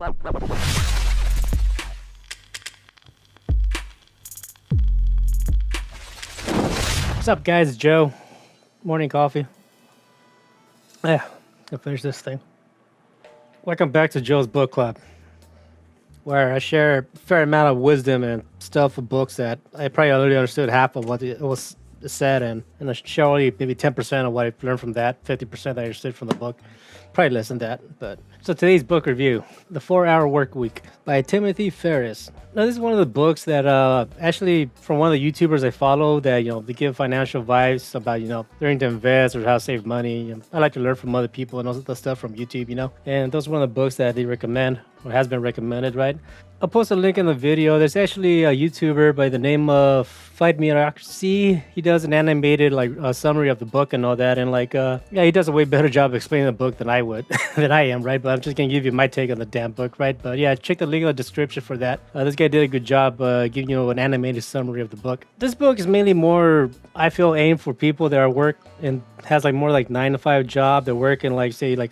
What's up, guys? It's Joe. Morning coffee. Yeah, I'll finish this thing. Welcome back to Joe's Book Club, where I share a fair amount of wisdom and stuff of books that I probably already understood half of what it was said, and I share only maybe 10% of what I've learned from that, 50% I understood from the book. Probably less than that. But so today's book review, The 4-Hour Workweek by Timothy Ferriss. Now, this is one of the books that actually from one of the YouTubers I follow that, they give financial advice about, learning to invest or how to save money. And I like to learn from other people and also the stuff from YouTube, And those are one of the books that they recommend or has been recommended, right? I'll post a link in the video. There's actually a YouTuber by the name of Fight Mediocrity. He does an animated summary of the book and all that, and he does a way better job explaining the book than I would, than I am, right? But I'm just gonna give you my take on the damn book, right? But yeah, check the link in the description for that. This guy did a good job giving you an animated summary of the book. This book is mainly more, I feel, aimed for people that are work and has more 9-to-5 job. They work in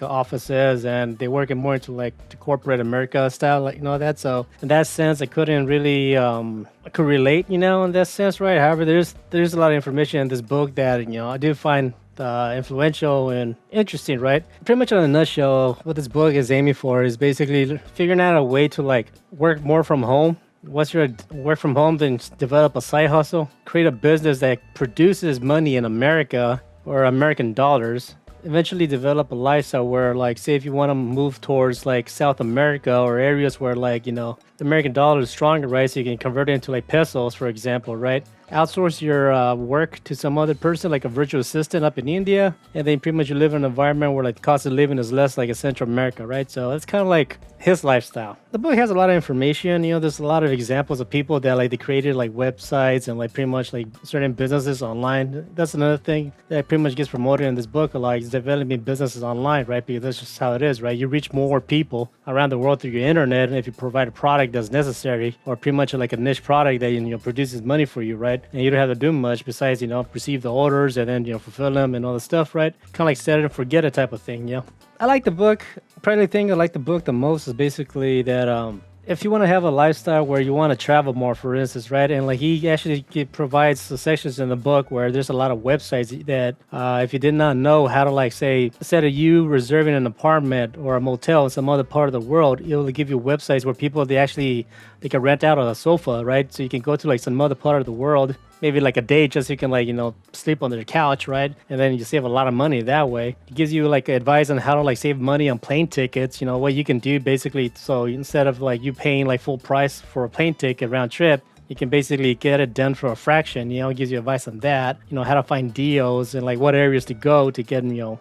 offices, and they work in more into the corporate America style, that. So in that sense, I couldn't really I could relate, in that sense, right? However, there's a lot of information in this book that I do find influential and interesting, right? Pretty much in a nutshell, what this book is aiming for is basically figuring out a way to work more from home. Once you're work from home, then develop a side hustle, create a business that produces money in America or American dollars. Eventually develop a lifestyle where, say, if you want to move towards South America or areas where the American dollar is stronger, right? So you can convert it into pesos, for example, right? Outsource your work to some other person, like a virtual assistant up in India, and then pretty much you live in an environment where the cost of living is less in Central America, right? So it's kind of his lifestyle. The book has a lot of information. There's a lot of examples of people that they created websites and pretty much certain businesses online. That's another thing that pretty much gets promoted in this book a lot, is developing businesses online, right? Because that's just how it is, right? You reach more people around the world through your internet, and if you provide a product that's necessary, or pretty much a niche product that produces money for you, right? And you don't have to do much besides receive the orders and then fulfill them and all the stuff, right? Kind of set it and forget it type of thing. I like the book. Probably the thing I like the book the most is basically that if you want to have a lifestyle where you want to travel more, for instance, right? And he actually provides the sections in the book where there's a lot of websites that if you did not know how to say, instead of you reserving an apartment or a motel in some other part of the world, it will give you websites where people they can rent out a sofa, right? So you can go to some other part of the world, maybe a day, just so you can sleep on their couch, right? And then you save a lot of money that way. It gives you advice on how to save money on plane tickets, what you can do basically. So instead of you paying full price for a plane ticket round trip, you can basically get it done for a fraction. It gives you advice on that, how to find deals and what areas to go to get to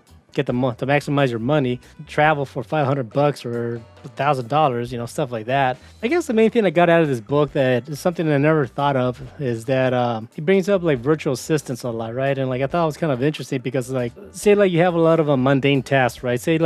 maximize your money. Travel for $500 or $1,000, stuff like that. I guess the main thing I got out of this book that is something I never thought of is that he brings up virtual assistants a lot, right? And I thought it was kind of interesting because say you have a lot of mundane tasks, right? Say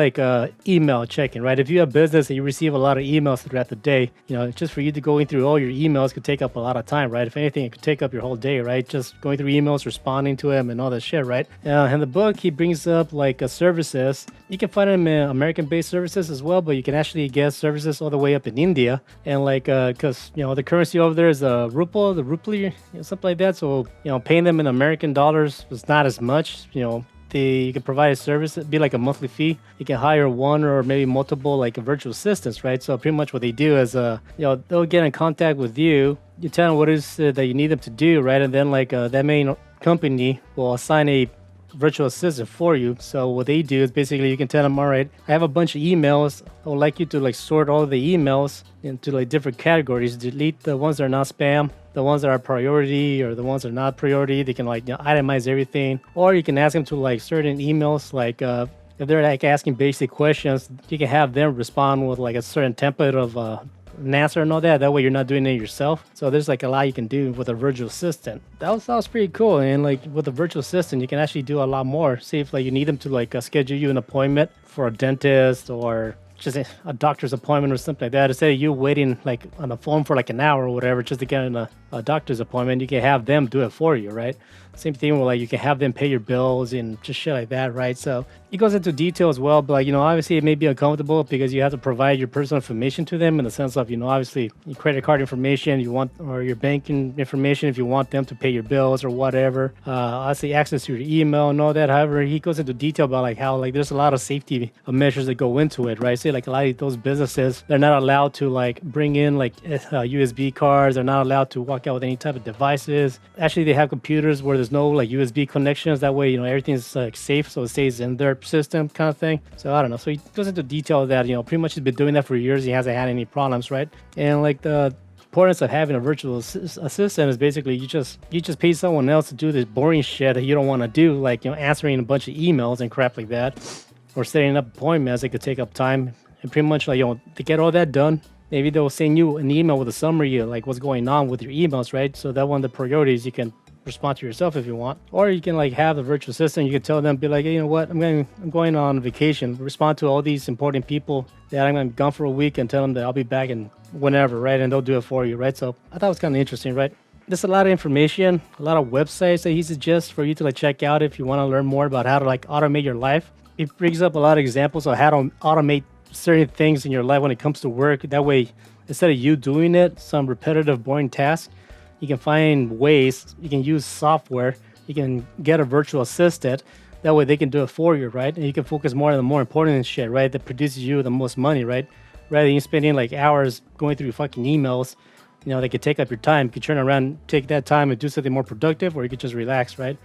email checking, right? If you have business and you receive a lot of emails throughout the day, just for you to going through all your emails could take up a lot of time, right? If anything, it could take up your whole day, right? Just going through emails, responding to them and all that shit, right? In the book, he brings up services. You can find them in American-based services as well, but you can actually get services all the way up in India, and because the currency over there is the rupee, something like that. So paying them in American dollars was not as much. You can provide a service, it'd be a monthly fee. You can hire one or maybe multiple virtual assistants, right? So pretty much what they do is they'll get in contact with you. You tell them what it is that you need them to do, right? And then that main company will assign a virtual assistant for you. So what they do is basically you can tell them, all right, I have a bunch of emails. I would like you to sort all the emails into different categories. Delete the ones that are not spam, the ones that are priority, or the ones that are not priority. They can itemize everything, or you can ask them to certain emails if they're asking basic questions, you can have them respond with a certain template of an answer and all that. That way you're not doing it yourself. So there's a lot you can do with a virtual assistant. That was pretty cool. And with a virtual assistant, you can actually do a lot more. See if you need them to schedule you an appointment for a dentist or just a doctor's appointment or something like that. Instead of you waiting on the phone for an hour or whatever just to get a doctor's appointment, you can have them do it for you, right? Same thing where like you can have them pay your bills and just shit like that, right? So it goes into detail as well, but like, obviously it may be uncomfortable because you have to provide your personal information to them in the sense of, obviously your credit card information you want, or your banking information if you want them to pay your bills or whatever. Obviously access to your email and all that. However, he goes into detail about like how like there's a lot of safety measures that go into it, right? Say like a lot of those businesses, they're not allowed to like bring in like USB cards. They're not allowed to walk out with any type of devices. Actually, they have computers where there's no like USB connections. That way, everything's like safe, so it stays in their system, kind of thing. So I don't know. So he goes into detail of that. Pretty much he's been doing that for years. He hasn't had any problems, right? And like the importance of having a virtual assistant is basically you just pay someone else to do this boring shit that you don't want to do, like answering a bunch of emails and crap like that, or setting up appointments that could take up time. And pretty much like to get all that done, maybe they'll send you an email with a summary of like what's going on with your emails, right? So that one of the priorities you can respond to yourself if you want, or you can like have the virtual assistant. You can tell them, be like, hey, you know what, I'm going on vacation. Respond to all these important people that I'm going to be gone for a week, and tell them that I'll be back in whenever, right? And they'll do it for you, right? So I thought it was kind of interesting, right? There's a lot of information, a lot of websites that he suggests for you to like check out if you want to learn more about how to like automate your life. He brings up a lot of examples of how to automate certain things in your life when it comes to work. That way, instead of you doing it, some repetitive, boring task, you can find ways, you can use software, you can get a virtual assistant. That way they can do it for you, right? And you can focus more on the more important shit, right? That produces you the most money, right? Rather than you spending like hours going through fucking emails, they could take up your time. You could turn around, take that time and do something more productive, or you could just relax, right?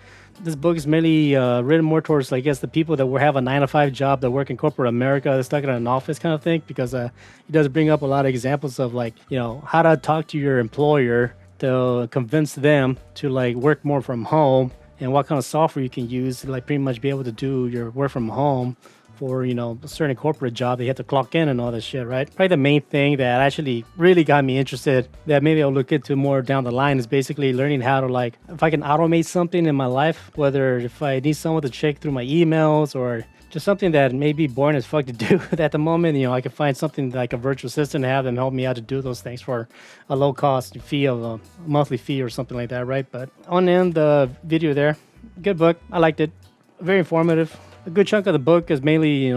This book is mainly written more towards, I guess, the people that have a 9-to-5 job, that work in corporate America, that's stuck in an office kind of thing, because he does bring up a lot of examples of like, how to talk to your employer to convince them to like work more from home, and what kind of software you can use to like pretty much be able to do your work from home for, a certain corporate job that you have to clock in and all this shit, right? Probably the main thing that actually really got me interested, that maybe I'll look into more down the line, is basically learning how to like, if I can automate something in my life, whether if I need someone to check through my emails, or just something that may be boring as fuck to do at the moment, I can find something like a virtual assistant and have them help me out to do those things for a low cost fee of a monthly fee or something like that, right? But on the end, the video there, good book. I liked it. Very informative. A good chunk of the book is mainly,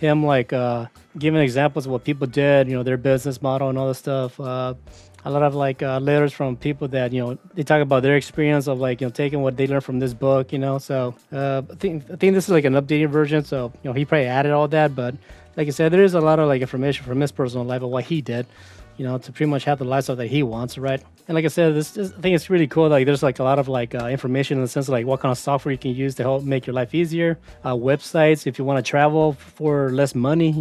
him like giving examples of what people did, their business model and all this stuff. A lot of like letters from people that, they talk about their experience of like, taking what they learned from this book, So I think this is like an updated version. So, he probably added all that. But like I said, there is a lot of like information from his personal life of what he did, to pretty much have the lifestyle that he wants, right? And like I said, I think it's really cool. Like there's like a lot of like information in the sense of like what kind of software you can use to help make your life easier. Websites, if you want to travel for less money,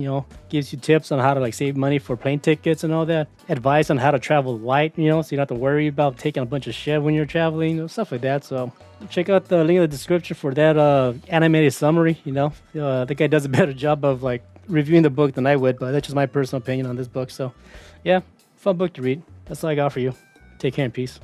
gives you tips on how to like save money for plane tickets and all that. Advice on how to travel light, so you don't have to worry about taking a bunch of shit when you're traveling, stuff like that. So check out the link in the description for that animated summary. The guy does a better job of like reviewing the book than I would, but that's just my personal opinion on this book. So yeah, fun book to read. That's all I got for you. Take care and peace.